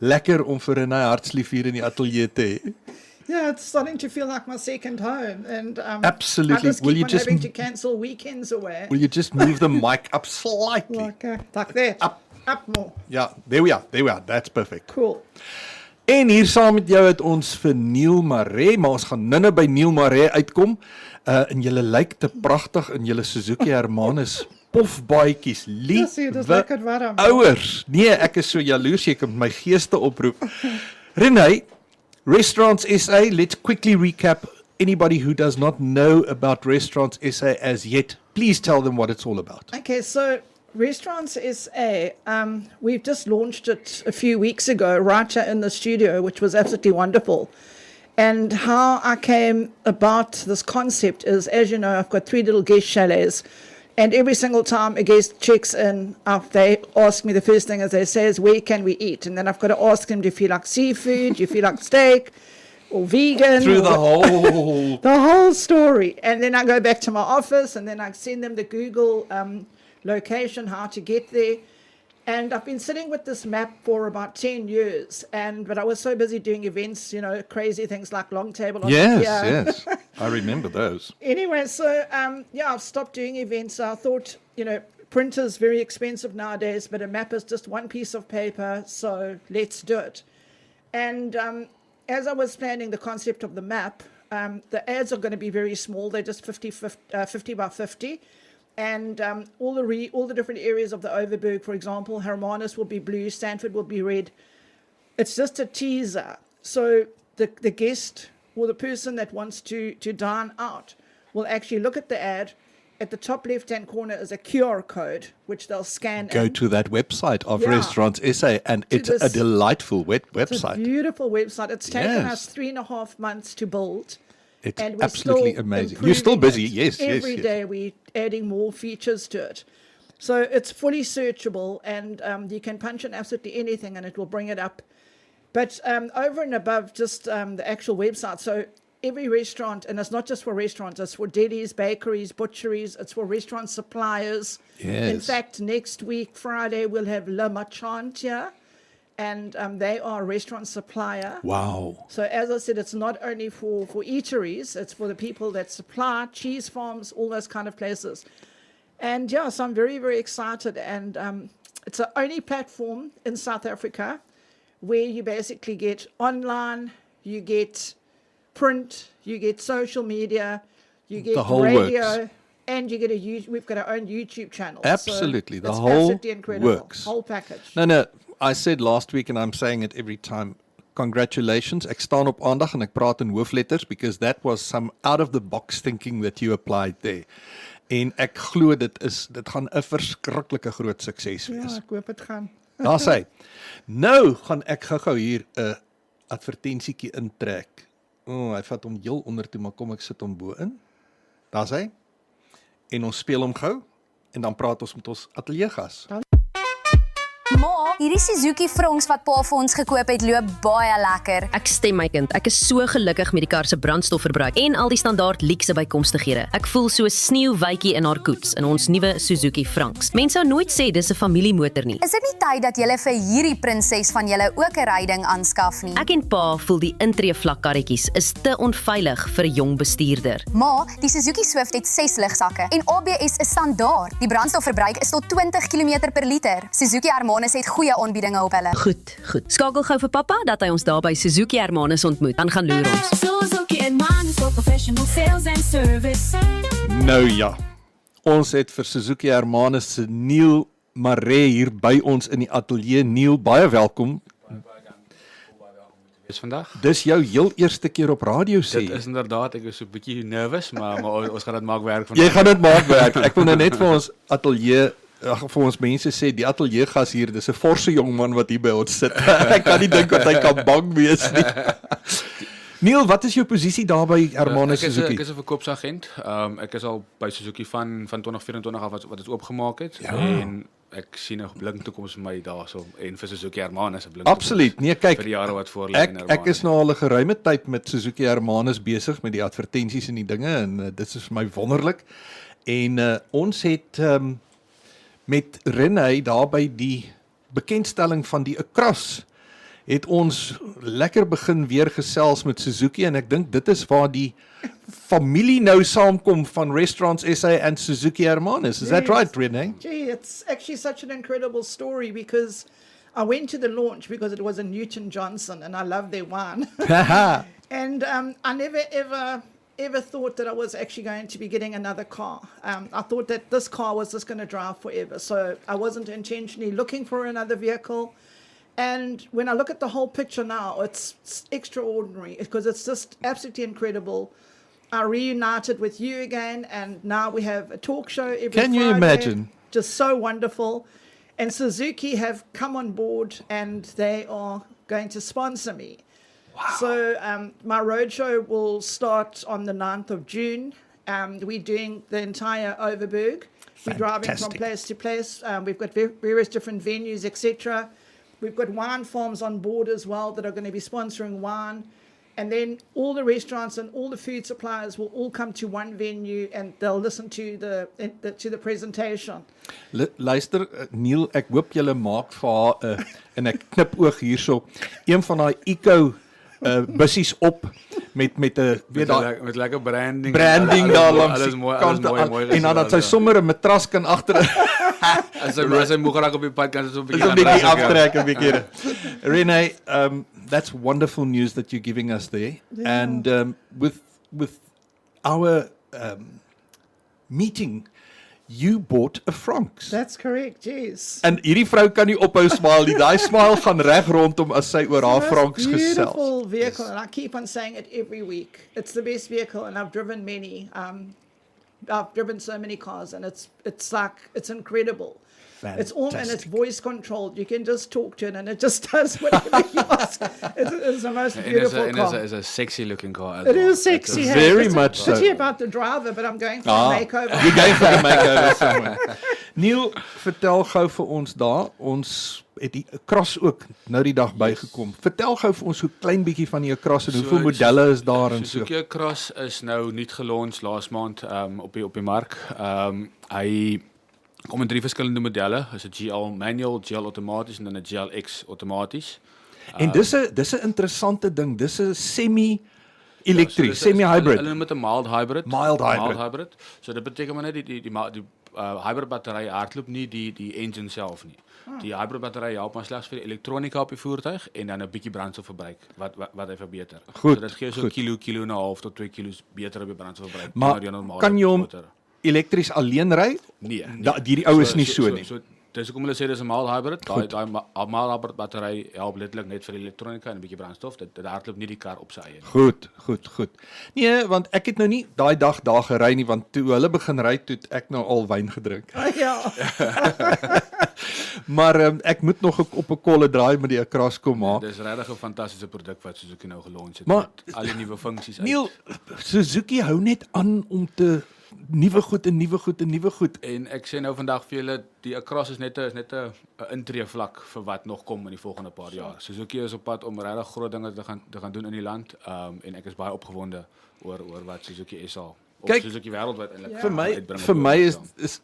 lekker om vir Renay Hartslief hier in die ateljee te hê. Yeah, it's starting to feel like my second home, and Absolutely. I just Will keep you on just having to cancel weekends away. Will you just move the mic up slightly? Like that. Up more. Ja, there we are. That's perfect. Cool. En hier saam met jou het ons vir Neil Maree, maar ons gaan nou by Neil Maree uitkom. En julle lyk te pragtig in julle Suzuki Hermanus pofbaadjies. Dis lekker warm. Ouers. Nee, ek is so jaloers, jy kan my geeste oproep. Renay, Restaurants SA, let's quickly recap. Anybody who does not know about Restaurants SA as yet, please tell them what it's all about. Okay, so Restaurants SA, we've just launched it a few weeks ago, right here in the studio, which was absolutely wonderful. And how I came about this concept is, as you know, I've got 3 little guest chalets. And every single time a guest checks in, they ask me, the first thing as they say is, where can we eat? And then I've got to ask them, do you feel like seafood? Do you feel like steak? Or vegan? Through the whole story. And then I go back to my office and then I send them the Google location, how to get there. And I've been sitting with this map for about 10 years. But I was so busy doing events, crazy things like Long Table. Yes. I remember those. Anyway, so, I've stopped doing events. I thought, printer's very expensive nowadays, but a map is just one piece of paper, so let's do it. And as I was planning the concept of the map, the ads are going to be very small. They're just 50 by 50. And all the different areas of the Overberg, for example, Hermanus will be blue, Stanford will be red. It's just a teaser. So the guest or the person that wants to dine out will actually look at the ad. At the top left-hand corner is a QR code, which they'll scan Go in. to that website of Restaurants SA, and it's a delightful website. It's a beautiful website. It's taken us 3.5 months to build. It's and we're absolutely still amazing. You're still busy, it. yes. Every day we're adding more features to it. So it's fully searchable, and you can punch in absolutely anything and it will bring it up. But over and above just the actual website, so every restaurant, and it's not just for restaurants, it's for delis, bakeries, butcheries, it's for restaurant suppliers. Yes. In fact, next week, Friday, we'll have Le Marchand here. And they are a restaurant supplier. Wow. So as I said, it's not only for eateries, it's for the people that supply cheese farms, all those kind of places. And so I'm very, very excited. And it's the only platform in South Africa where you basically get online, you get print, you get social media, you get the whole radio, works. and you get we've got our own YouTube channel. Absolutely. So the it's whole absolutely incredible. works. Whole package. No, I said last week, and I'm saying it every time, congratulations. Ek staan op aandag en ek praat in hoofletters, because that was some out-of-the-box thinking that you applied there. En ek glo dit gaan 'n verskriklike groot sukses wees. Ja, ek hoop dit gaan. Daar sê. Nou gaan ek gou-gou hier 'n advertensietjie intrek. Hy vat hom heel onder toe, maar kom ek sit hom bo in. Daar sê. En ons speel hom gou en dan praat ons met ons ateljeegas. Ma, hierdie Suzuki Fronx wat pa vir ons gekoop het, loop baie lekker. Ek stem my kind, ek is so gelukkig met die kar se brandstofverbruik en al die standaard luukse bykomstighede. Ek voel so sneeuwwytjie in haar koets in ons nuwe Suzuki Fronx. Mense sou nooit sê dis 'n familiemotor nie. Is dit nie tyd dat julle vir hierdie prinses van julle ook 'n ryding aanskaf nie? Ek en pa voel die intreevlakkarretjies is te onveilig vir 'n jong bestuurder. Ma, die Suzuki Swift het 6 ligsakke en ABS is standaard. Die brandstofverbruik is tot 20 km per liter. Suzuki Hermanus het goeie aanbiedinge op hulle. Goed. Skakel gou vir pappa dat hy ons daar by Suzuki Hermanus ontmoet. Dan gaan loer ons. Suzuki Hermanus for professional sales and service. Nou ja, ons het vir Suzuki Hermanus se Neil Maree hier by ons in die ateljee. Neil, baie welkom. Vandag. Dis jou heel eerste keer op radio sê. Dit is inderdaad, ek is so 'n bietjie nervous, maar ons gaan dit maak werk vandag. Jy gaan dit maak werk. Ek wil nou net vir ons ateljee vir ons mense sê, die ateljeegas hier, dis 'n forse jong man wat hier by ons sit. Ek kan nie dink wat hy kan bang wees nie. Neil, wat is jou posisie daar by Hermanus Suzuki? Ek is 'n verkoopsagent. Ek is al by Suzuki van 2024 af wat dit oopgemaak het. Ja. En ek sien 'n blink toekoms vir my daarso en vir Suzuki Hermanus 'n blink Absoluut. Nee, kyk, vir die jare wat voor lê in Hermanus. ek is nou al 'n geruime tyd met Suzuki Hermanus besig met die advertensies en die dinge, en dit is vir my wonderlik. En ons het met Renay daar by die bekendstelling van die Across het ons lekker begin weer gesels met Suzuki en ek dink dit is waar die familie nou saamkom van Restaurants SA en Suzuki Hermanus. Is that Yes. right, Renee? Gee, it's actually such an incredible story because I went to the launch because it was a Newton Johnson and I love their wine. And I never ever thought that I was actually going to be getting another car. I thought that this car was just going to drive forever. So I wasn't intentionally looking for another vehicle. And when I look at the whole picture now, it's extraordinary because it's just absolutely incredible. I reunited with you again, and now we have a talk show every Can you Friday. imagine? Just so wonderful. And Suzuki have come on board and they are going to sponsor me. Wow. So my roadshow will start on the 9th of June. We're doing the entire Overberg. We're driving from Fantastic. place to place. We've got various different venues, etc. We've got wine farms on board as well that are going to be sponsoring wine. And then all the restaurants and all the food suppliers will all come to one venue and they'll listen to the presentation. Luister, Neil, ek hoop julle maak vir haar en ek knip oog hierso een van daai eco bussies op met 'n weet daar met lekker branding. branding daar langs alles die mooi, kante alles mooi en dan dat sy sommer 'n matras kan agter as hy moeg raak op die pad kan so 'n so 'n bietjie bietjie aftrek 'n bietjie. Renee, that's wonderful news that you're giving us there. Yeah. And with our meeting, you bought a Franks. That's correct, yes. En hierdie vrou kan nie ophou smile nie. Daai smile gaan reg rondom as sy oor haar Franks gesels. Beautiful vehicle, and I keep on saying it every week. It's the best vehicle, and I've driven many. I've driven so many cars, and it's incredible. It's all and it's voice controlled. You can just talk to it, and it just does whatever you ask. It's the most beautiful car. It's a sexy looking car. It is sexy. It's hey? very It's much so. pity about the driver, but I'm going for a makeover. You're going for the makeover somewhere. Neil, vertel gou vir ons daar. Ons het die Cross ook nou die dag bygekom. Vertel gou vir ons so klein bietjie van die Cross en hoeveel modelle is daar en so. Suzuki Cross is nou nuut gelons laas maand op die mark. Hy kom in 3 verskillende modelle. Is 'n GL manual, GL outomaties en dan 'n GLX outomaties. En dis 'n interessante ding. Dis 'n semi-elektries, semi-hybrid. Hulle noem dit 'n mild hybrid. Mild hybrid. So dit beteken maar net die hybrid battery hardloop nie die engine self nie. Die hybrid battery help maar slegs vir die elektronika op die voertuig en dan 'n bietjie brandstofverbruik wat hy verbeter. Goed, So dit gee so 'n kilo en 'n half tot 2 kilos beter op die brandstofverbruik. Maar teenoor die normale kan jy hom motor. elektries alleen ry? Nee. Hierdie ou is nie so nie. Dis hoekom hulle sê dis 'n mild hybrid. Daai mild hybrid battery help letterlik net vir die elektronika en 'n bietjie brandstof. Dit hardloop nie die kar op sy eie nie. Goed. Nee, want ek het nou nie daai dag daar gery nie, want toe hulle begin ry toe het ek nou al wyn gedrink. Ja. Maar ek moet nog op 'n kolle draai met die Cross kom maak. Dis regtig 'n fantastiese produk wat Suzuki nou gelons het. Maar met al die nuwe funksies uit. Neil, Suzuki hou net aan om te nuwe goed. En ek sê nou vandag vir julle die Across is net 'n intree vlak vir wat nog kom in die volgende paar jaar. Suzuki is op pad om regtig groot dinge te gaan doen in die land. En ek is baie opgewonde oor wat Suzuki SA of Kyk, Suzuki wêreldwyd eintlik Vir my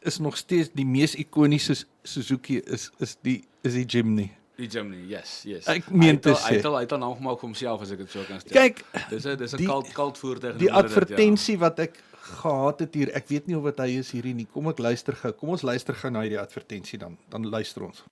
is nog steeds die mees ikoniese Suzuki is die Jimny. die Jimny, yes. Ek meen te sê. Hy het al nou gemaak vir homself as ek dit so kan stel. Kyk, dis 'n kalt voertuig. die advertensie wat ek gehad het hier, ek weet nie of wat hy is hierdie nie. Kom ons luister gou na hierdie advertensie dan luister ons.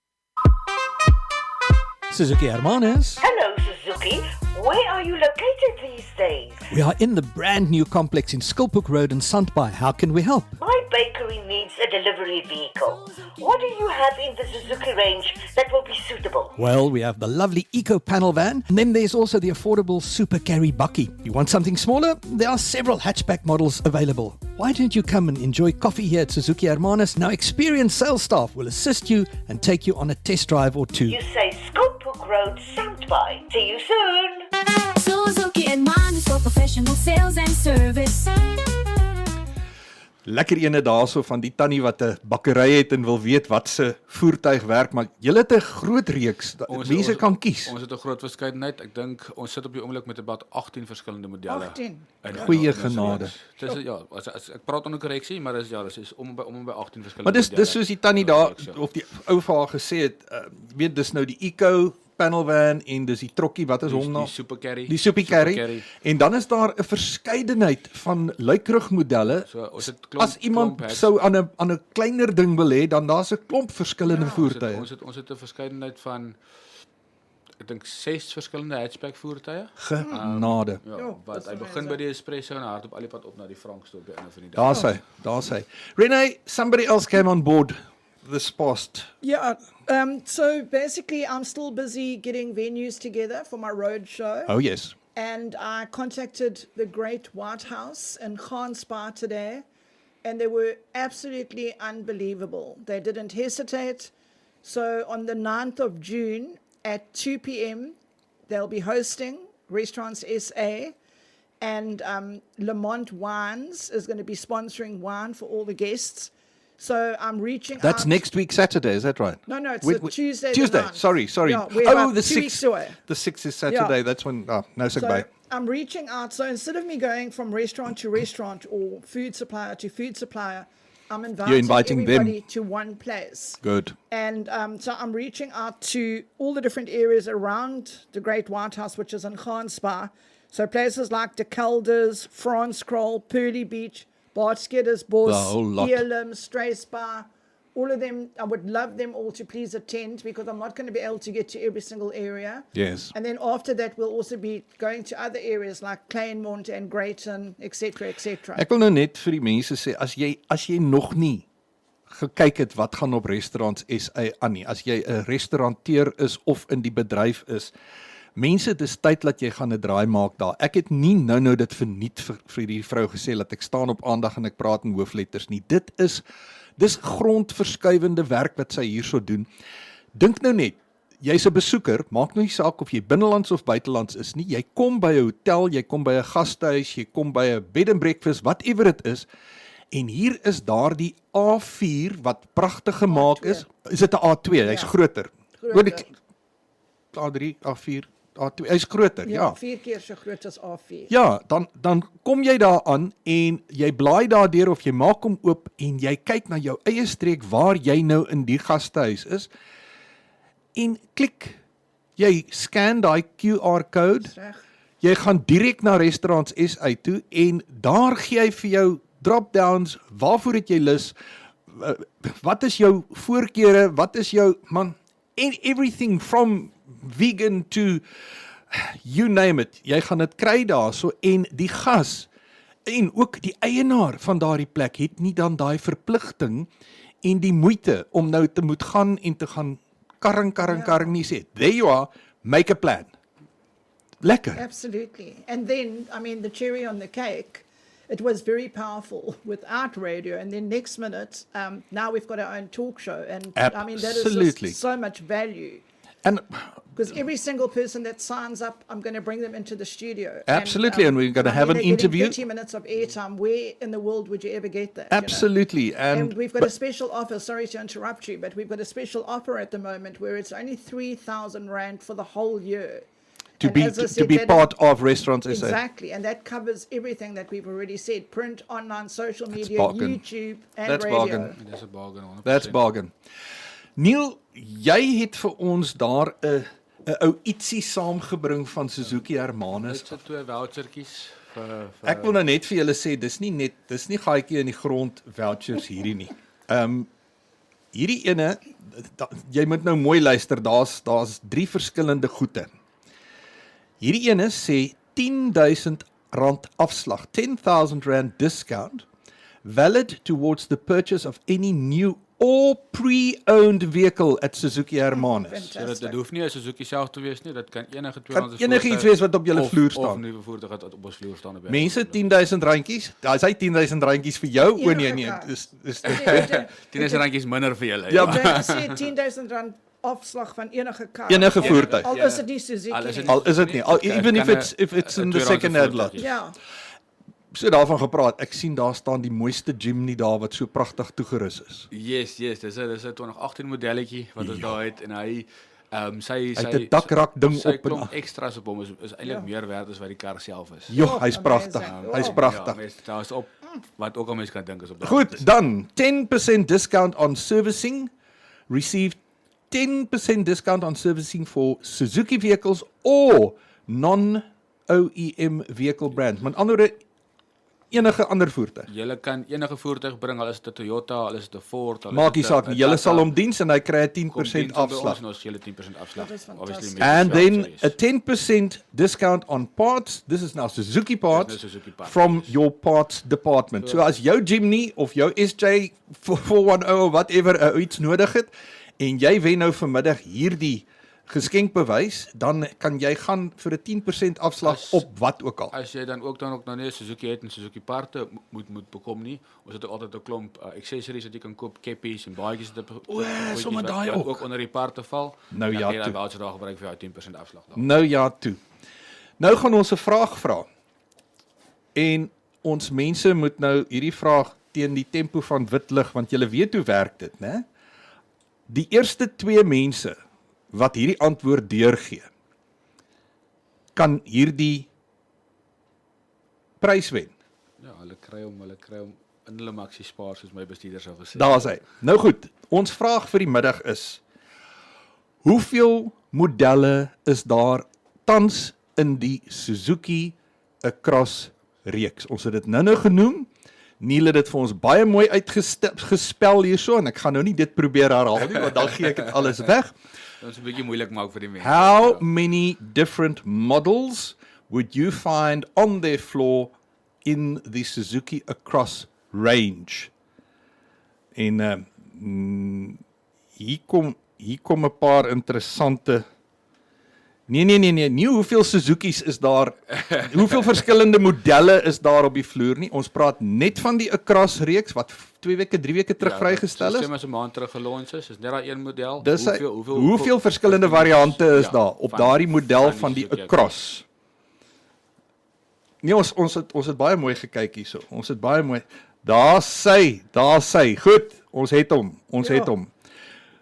Suzuki Hermanus. Hello, Suzuki. Where are you located these days? We are in the brand new complex in Skulphoek Road in Sandby. How can we help? My bakery needs a delivery vehicle. What do you have in the Suzuki range that will be suitable? Well, we have the lovely Eco Panel van, and then there's also the affordable Super Carry Bucky. You want something smaller? There are several hatchback models available. Why don't you come and enjoy coffee here at Suzuki Hermanus? Now, experienced sales staff will assist you and take you on a test drive or two. You say Skulphoek Road, Sandby. See you soon. Suzuki and mine is for professional sales and service. Lekker ene daarso van die tannie wat 'n bakkery het en wil weet wat se voertuig werk, maar jy het 'n groot reeks. Mense kan kies. Ons het 'n groot verskeidenheid. Ek dink ons sit op die oomblik met about 18 verskillende modelle. 18. Goeie genade. Dis as ek praat onder korreksie, maar dis om by 18 verskillende Maar dis modelle. soos die tannie daar of die ou vir haar gesê het, weet dis nou die Eco, panel van en dis die trokkie, wat is hom nou? Die Super Carry. Die Super Carry. En dan is daar 'n verskeidenheid van luikrugmodelle. So, ons het klomp- As iemand klomp sou aan 'n kleiner ding wil hê, dan daar's 'n klomp verskillende voertuie. Ons het 'n verskeidenheid van ek dink 6 verskillende hatchback voertuie. Genade. Ja, Jo, wat dis hy begin amazing. by die Espresso en hardop al die pad op na die Franks toe op die einde van die dag. Daar's hy. Renee, somebody else came on board this past. Yeah. So basically, I'm still busy getting venues together for my road show. Oh yes. And I contacted the Great White House in Khanspa today, and they were absolutely unbelievable. They didn't hesitate. So on the 9th of June at 2 p.m., they'll be hosting Restaurants SA, and Lamont Wines is going to be sponsoring wine for all the guests. So I'm reaching out. That's next week Saturday, is that right? No, it's Wait, the Tuesday. the Tuesday. 9th. Sorry. Yeah, we're Oh, about the 2 weeks 6th. away. The 6th is Saturday. Yeah. That's when no So by. I'm reaching out. So instead of me going from restaurant to restaurant or food supplier to food supplier, I'm inviting them. everybody to one place. Good. And so I'm reaching out to all the different areas around the Great White House, which is in Khanspa. So places like De Kelders, Franskroll, Pearly Beach, Bartskidder's The Bos, whole lot. Earlham, Strathspar. All of them, I would love them all to please attend because I'm not going to be able to get to every single area. Yes. And then after that, we'll also be going to other areas like Claremont and Greyton, etc., etc. Ek wil nou net vir die mense sê as jy nog nie gekyk het wat gaan op restaurants SA aan nie, as jy 'n restauranteur is of in die bedryf is, mense, dis tyd dat jy gaan 'n draai maak daar. Ek het nie nou dit verniet vir die vrou gesê dat ek staan op aandag en ek praat in hoofletters nie. Dis grondverskuivende werk wat sy hierso doen. Dink nou net, jy's 'n besoeker, maak nou nie saak of jy binnelands of buitelands is nie. Jy kom by 'n hotel, jy kom by 'n gastehuis, jy kom by 'n bed and breakfast, whatever dit is. En hier is daardie A4 wat pragtig gemaak is. Is dit 'n A2? Hy's groter. Hoor ek A3, A4, A2. Hy's groter, ja. 4 keer so groot as A4. Ja, dan kom jy daar aan en jy blaai daardeur of jy maak hom oop en jy kyk na jou eie streek waar jy nou in die gastehuis is. En klik. Jy scan daai QR code. Reg. Jy gaan direk na Restaurants SA toe en daar gee hy vir jou drop-downs, waarvoor het jy lus? Wat is jou voorkeure? Wat is jou everything from vegan to you name it. Jy gaan dit kry daarso en die gas en ook die eienaar van daardie plek het nie dan daai verpligting en die moeite om nou te moet gaan en te gaan karring nie sê. There you are, make a plan. Lekker. Absolutely. And then, I mean, the cherry on the cake, it was very powerful without radio. And then next minute, now we've got our own talk show. And I mean, that is Absolutely. just so much value. And Because every single person that signs up, I'm going to bring them into the studio. Absolutely, and we're going to have an they're getting interview. 30 minutes of airtime. Where in the world would you ever get that? absolutely. You know? And we've got but- a special offer. Sorry to interrupt you, but we've got a special offer at the moment where it's only 3,000 Rand for the whole year. to And be as I to said, be that- part of Restaurants SA. Exactly, and that covers everything that we've already said: print, online, social media, bargain. YouTube, and That's radio. bargain. Dis 'n bargain 100%. That's bargain. Neil, jy het vir ons daar 'n ou ietsie saamgebring van Suzuki Hermanus. Dit se 2 vouchertjies vir Ek wil nou net vir julle sê dis nie gaatjie in die grond vouchers hierdie nie. Hierdie ene jy moet nou mooi luister, daar's 3 verskillende goede. Hierdie ene sê R10,000 afslag, R10,000 discount, valid towards the purchase of any new or pre-owned vehicle at Suzuki Hermanus. So dit hoef nie 'n Suzuki self te wees nie, dit kan enige Kan 200 enigiets wees wat op julle vloer Of staan. 'n nuwe voertuig wat op ons vloer staan op. Mense R10,000. Daar's hy R10,000 vir jou. O nee, Enige kar. dis 10 randjies minder vir julle. Ja, Dit sê R10,000 afslag van enige kar. enige voertuig. Al is dit die Suzuki. Al is dit nie. Al is dit nie, al, even if Kan it's in the tweedehandse second hand lot. voertuig Ja, So daarvan gepraat. Ek sien daar staan die mooiste Jimny daar wat so pragtig toegerus is. Yes, dis 'n 2018 modelletjie wat ons daar het en hy sy het 'n dakrak ding sy op en klomp af. extras op hom is eintlik meer werd as wat die kar self is. Joh, hy's amazing. pragtig. Hy's Wow. pragtig. Ja, daar's op wat ook al mens kan dink is op daai. Goed, dan 10% discount on servicing received 10% discount on servicing for Suzuki vehicles or non-OEM vehicle brands. Met ander woorde, enige ander voertuig. Julle kan enige voertuig bring, al is dit 'n Toyota, al is dit 'n Ford, al Maak nie is dit saak nie. Julle sal hom diens en hy kry 'n 10% afslag. En ons julle 10% afslag. Dat is Obviously fantasties. met And die then swelters. a 10% discount on parts. This is now Suzuki parts Dis nou Suzuki parts, from yes. your parts department. So as jou Jimny of jou SJ 410 of whatever iets nodig het en jy wen nou vanmiddag hierdie geskenkbewys, dan kan jy gaan vir 'n 10% afslag op wat ook al. As jy dan ook nou nie 'n Suzuki het en Suzuki parte moet bekom nie, ons het ook altyd 'n klomp accessories wat jy kan koop, keppies en baadjies wat sommer daai wat ook. onder die parte val. Nou Dan ja, kan jy toe. daai voucher daar gebruik vir jou 10% afslag daar. Nou ja toe. Nou gaan ons 'n vraag vra. En ons mense moet nou hierdie vraag teen die tempo van wit lig, want julle weet hoe werk dit, né? Die eerste 2 mense wat hierdie antwoord deurgee, kan hierdie prys wen. Ja, hulle kry hom in hulle maksie spaar soos my bestuurder sou gesê. Daar's hy. Nou goed, ons vraag vir die middag is: hoeveel modelle is daar tans in die Suzuki Across reeks? Ons het dit nou genoem. Neil het dit vir ons baie mooi uitgespel hierso en ek gaan nou nie dit probeer herhaal nie, want dan gee ek dit alles weg. Ons 'n bietjie moeilik maak vir die mense. How many different models would you find on their floor in the Suzuki Across range? En hier kom 'n paar interessante. Nee, nie hoeveel Suzuki's is daar, hoeveel verskillende modelle is daar op die vloer nie. Ons praat net van die Across reeks wat 2 weke, 3 weke terug vrygestel is. Sê maar so 'n maand terug gelons is net daai een model. Dis hoeveel verskillende variante is daar op daardie model van die Across? Nee, ons het baie mooi gekyk hierso. Ons het baie mooi. Daar sy. Goed, ons het hom.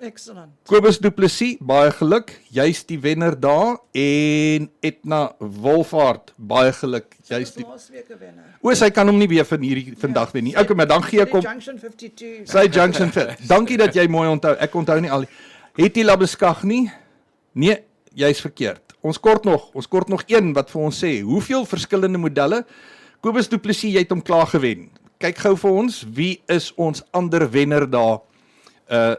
Excellent. Kobus Du Plessis, baie geluk. Jy's die wenner daar en Etna Wolfhard, baie geluk. Jy's die Laas week 'n wenner. sy kan hom nie weer van hierdie vandag wen nie. Okay, maar dan gee ek hom Junction 52. sy Junction Fit. Dankie dat jy mooi onthou. Ek onthou nie al. Het jy Labeskag nie? Nee, jy's verkeerd. Ons kort nog een wat vir ons sê hoeveel verskillende modelle. Kobus Du Plessis, jy het hom klaar gewen. Kyk gou vir ons, wie is ons ander wenner daar?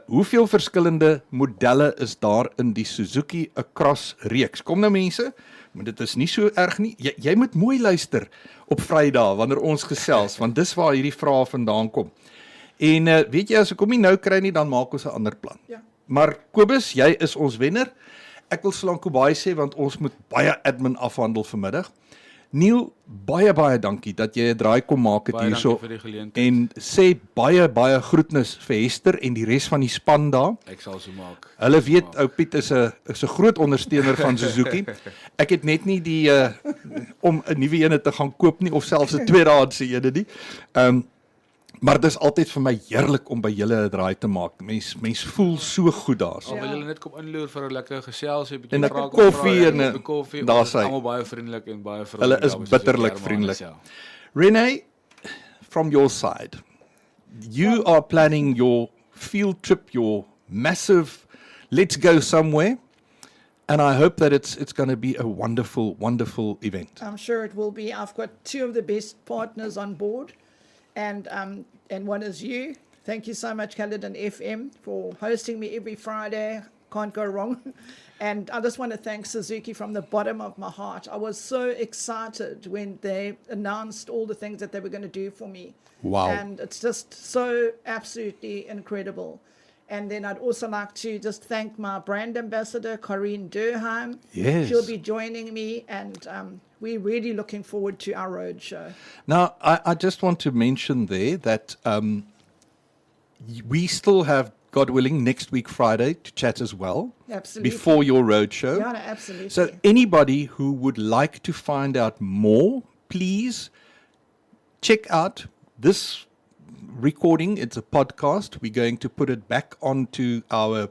Hoeveel verskillende modelle is daar in die Suzuki Across reeks? Kom nou mense, maar dit is nie so erg nie. Jy moet mooi luister op Vrydag wanneer ons gesels, want dis waar hierdie vrae vandaan kom. En weet jy, as ek hom nie nou kry nie, dan maak ons 'n ander plan. Ja. Maar Kobus, jy is ons wenner. Ek wil Solanko baie sê, want ons moet baie admin afhandel vanmiddag. Neil, baie dankie dat jy 'n draai kom maak het Baie hierso dankie vir die geleentheid. en sê baie groetnis vir Hester en die res van die span daar. Ek sal so maak. Hulle weet ou Piet is 'n groot ondersteuner van Suzuki. Ek het net nie die om 'n nuwe ene te gaan koop nie of selfs 'n tweedehandse ene nie. Maar dis altyd vir my heerlik om by julle 'n draai te maak. Mens voel so goed daarso. Al wil julle net kom inloer vir 'n lekker gesels, 'n bietjie En 'n vrae kom koffie vra, en 'n- 'n koffie. daar Ons is sy. almal baie vriendelik en baie vrolik. Hulle is daar by bitterlik Suzuki vriendelik. Hermanus, ja. Renee, from your side, you are planning your field trip, your massive let's go somewhere, and I hope that it's going to be a wonderful event. I'm sure it will be. I've got 2 of the best partners on board, and one is you. Thank you so much, Caledon FM, for hosting me every Friday. Can't go wrong. And I just want to thank Suzuki from the bottom of my heart. I was so excited when they announced all the things that they were going to do for me. Wow. And it's just so absolutely incredible. And then I'd also like to just thank my brand ambassador, Corinne Durheim. Yes. She'll be joining me, and we're really looking forward to our road show. Now, I just want to mention there that we still have, God willing, next week Friday to chat as well. Absolutely. Before your roadshow. Yeah, no, absolutely. So anybody who would like to find out more, please check out this recording. It's a podcast. We're going to put it back onto our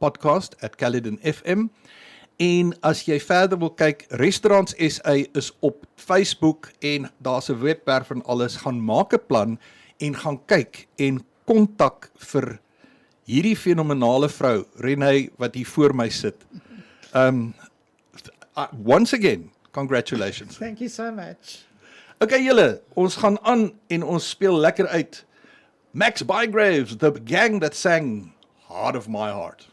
podcast at Caledon FM. En as jy verder wil kyk, Restaurants SA is op Facebook en daar's 'n webwerf en alles. Gaan maak 'n plan en gaan kyk en kontak vir hierdie fenomenale vrou, Renée, wat hier voor my sit. Once again, congratulations. Thank you so much. Okay julle, ons gaan aan en ons speel lekker uit. Max Bygraves, the gang that sang Heart of My Heart.